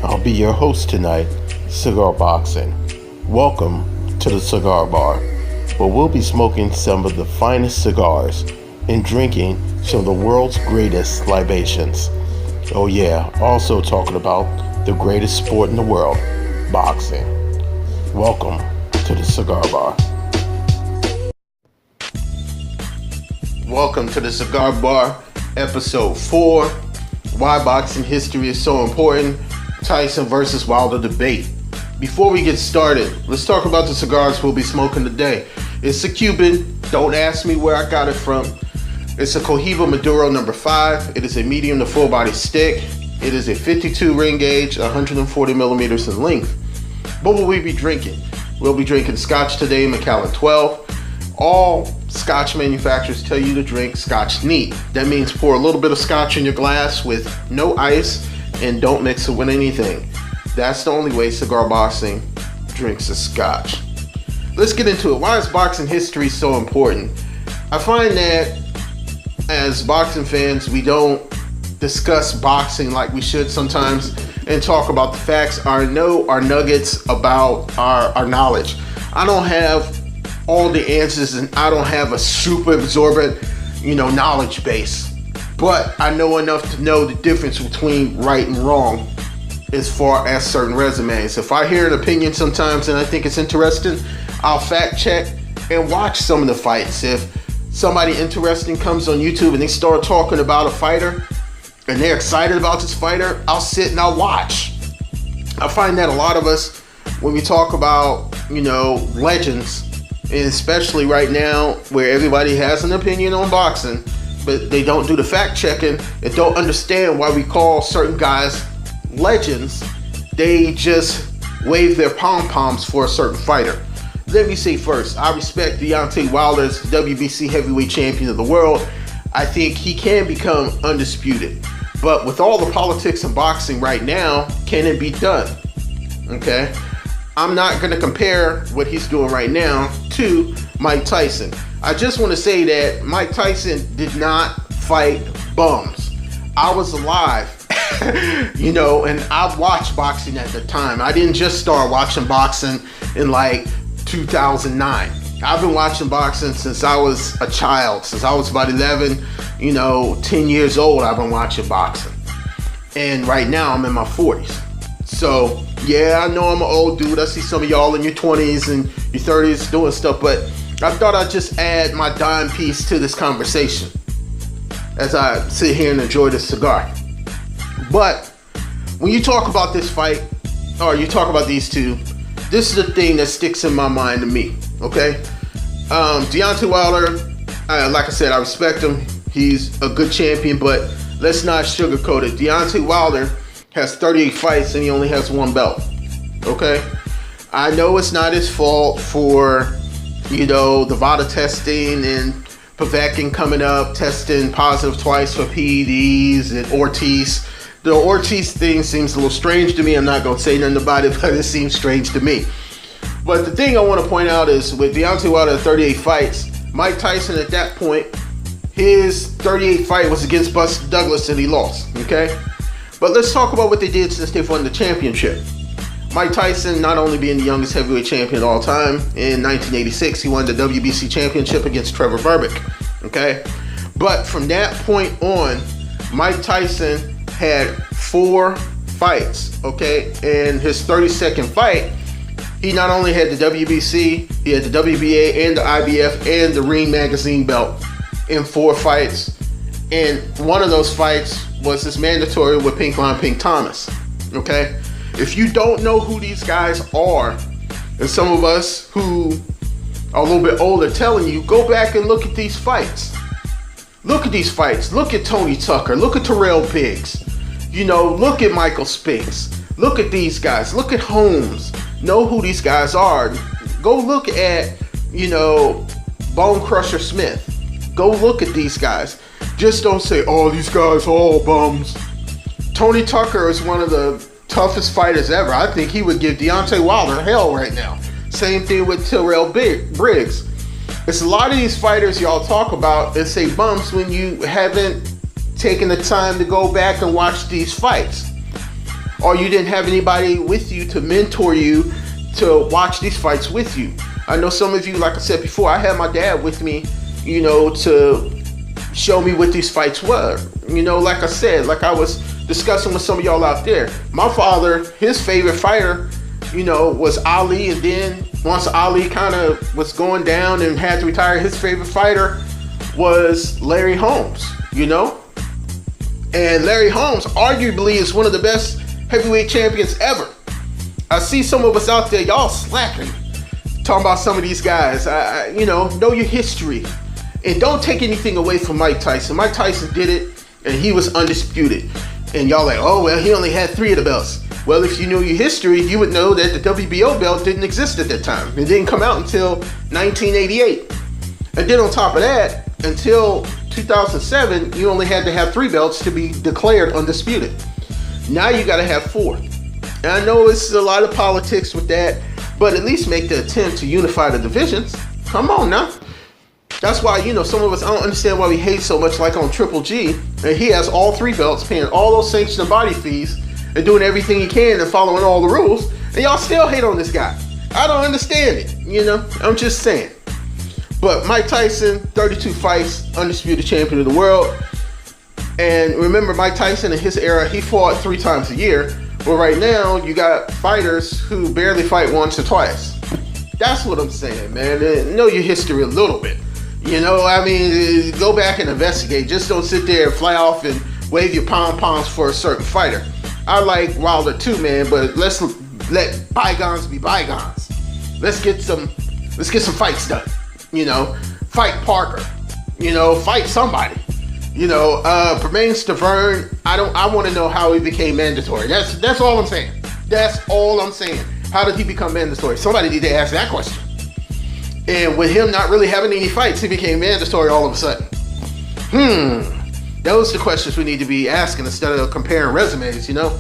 I'll be your host tonight, Cigar Boxing. Welcome to the Cigar Bar, where we'll be smoking some of the finest cigars and drinking some of the world's greatest libations. Oh yeah, also talking about the greatest sport in the world, boxing. Welcome to the Cigar Bar. Welcome to the Cigar Bar, episode 4. Why boxing history is so important. Tyson versus Wilder debate. Before we get started, let's talk about the cigars we'll be smoking today. It's a Cuban. Don't ask me where I got it from. It's a Cohiba Maduro number 5. It is a medium to full body stick. It is a 52 ring gauge, 140 millimeters in length. What will we be drinking? We'll be drinking Scotch today, Macallan 12. All Scotch manufacturers tell you to drink Scotch neat. That means pour a little bit of Scotch in your glass with no ice and don't mix it with anything. That's the only way Cigar Boxing drinks a Scotch. Let's get into it. Why is boxing history so important? I find that as boxing fans, we don't discuss boxing like we should sometimes and talk about the facts or know our nuggets about our knowledge. I don't have all the answers and I don't have a super absorbent, knowledge base. But I know enough to know the difference between right and wrong as far as certain resumes. If I hear an opinion sometimes and I think it's interesting, I'll fact check and watch some of the fights. If somebody interesting comes on YouTube and they start talking about a fighter and they're excited about this fighter, I'll sit and I'll watch. I find that a lot of us, when we talk about, legends, and especially right now where everybody has an opinion on boxing, but they don't do the fact checking and don't understand why we call certain guys legends, they just wave their pom-poms for a certain fighter. Let me say first, I respect Deontay Wilder as the WBC heavyweight champion of the world. I think he can become undisputed. But with all the politics in boxing right now, can it be done? Okay? I'm not going to compare what he's doing right now to Mike Tyson. I just want to say that Mike Tyson did not fight bums. I was alive, and I watched boxing at the time. I didn't just start watching boxing in 2009. I've been watching boxing since I was a child, since I was about 11, 10 years old. I've been watching boxing. And right now I'm in my 40s. So, yeah, I know I'm an old dude. I see some of y'all in your 20s and your 30s doing stuff, but I thought I'd just add my dime piece to this conversation as I sit here and enjoy this cigar. But when you talk about this fight, or you talk about these two, this is the thing that sticks in my mind to me, okay? Deontay Wilder, like I said, I respect him. He's a good champion, but let's not sugarcoat it. Deontay Wilder has 38 fights and he only has one belt, okay? I know it's not his fault for, the VADA testing and Povetkin coming up, testing positive twice for PEDs and Ortiz. The Ortiz thing seems a little strange to me. I'm not going to say nothing about it, but it seems strange to me. But the thing I want to point out is with Deontay Wilder 38 fights, Mike Tyson at that point, his 38th fight was against Buster Douglas and he lost, okay? But let's talk about what they did since they've won the championship. Mike Tyson, not only being the youngest heavyweight champion of all time, in 1986 he won the WBC championship against Trevor Berbick, okay? But from that point on, Mike Tyson had 4 fights, okay? In his 32nd fight, he not only had the WBC, he had the WBA and the IBF and the Ring Magazine belt in 4 fights. And one of those fights was this mandatory with Pink Line Pink Thomas, okay? If you don't know who these guys are, and some of us who are a little bit older telling you, go back and look at these fights. Look at these fights. Look at Tony Tucker. Look at Terrell Biggs. Look at Michael Spinks. Look at these guys. Look at Holmes. Know who these guys are. Go look at, Bone Crusher Smith. Go look at these guys. Just don't say, oh, these guys are all bums. Tony Tucker is one of the toughest fighters ever. I think he would give Deontay Wilder hell right now. Same thing with Terrell Briggs. It's a lot of these fighters y'all talk about and say bumps when you haven't taken the time to go back and watch these fights. or you didn't have anybody with you to mentor you to watch these fights with you. I know some of you, like I said before, I had my dad with me, you know, to show me what these fights were. You know, like I said, like I was discussing with some of y'all out there, my father, his favorite fighter, you know, was Ali, and then once Ali kind of was going down and had to retire, his favorite fighter was Larry Holmes, you know? And Larry Holmes arguably is one of the best heavyweight champions ever. I see some of us out there, y'all slacking, talking about some of these guys. You know your history. And don't take anything away from Mike Tyson. Mike Tyson did it, and he was undisputed. And y'all like, oh, well, he only had 3 of the belts. Well, if you knew your history, you would know that the WBO belt didn't exist at that time. It didn't come out until 1988. And then on top of that, until 2007, you only had to have 3 belts to be declared undisputed. Now you got to have 4. And I know it's a lot of politics with that, but at least make the attempt to unify the divisions. Come on now. That's why, you know, some of us, I don't understand why we hate so much, like on Triple G. And he has all 3 belts, paying all those sanctioned body fees and doing everything he can and following all the rules. And y'all still hate on this guy. I don't understand it, you know. I'm just saying. But Mike Tyson, 32 fights, undisputed champion of the world. And remember, Mike Tyson in his era, he fought 3 times a year. But right now, you got fighters who barely fight once or twice. That's what I'm saying, man. Know your history a little bit. You know, I mean, go back and investigate. Just don't sit there and fly off and wave your pom-poms for a certain fighter. I like Wilder too, man, but let's let bygones be bygones. Let's get some fights done. You know, fight Parker. You know, fight somebody. You know, Bermain Stavern, I want to know how he became mandatory. That's all I'm saying. That's all I'm saying. How did he become mandatory? Somebody need to ask that question. And with him not really having any fights, he became mandatory all of a sudden. Those are the questions we need to be asking instead of comparing resumes, you know?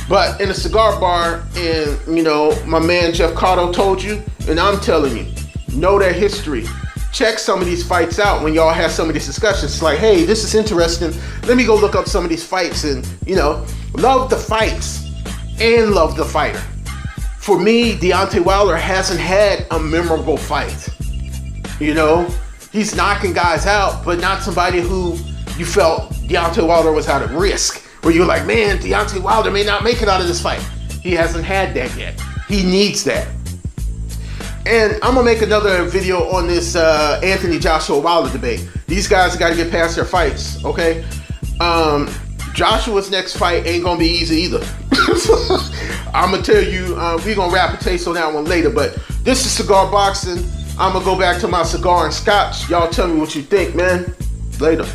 But in a cigar bar, and, you know, my man Jeff Cotto told you, and I'm telling you, know their history. Check some of these fights out when y'all have some of these discussions. It's like, hey, this is interesting. Let me go look up some of these fights and, you know, love the fights and love the fighter. For me, Deontay Wilder hasn't had a memorable fight. You know, he's knocking guys out, but not somebody who you felt Deontay Wilder was at risk. Where you're like, man, Deontay Wilder may not make it out of this fight. He hasn't had that yet. He needs that. And I'm going to make another video on this Anthony Joshua Wilder debate. These guys got to get past their fights, okay? Joshua's next fight ain't going to be easy either. I'm going to tell you, we're going to wrap a taste on that one later. But this is Cigar Boxing. I'm going to go back to my cigar and scotch. Y'all tell me what you think, man. Later.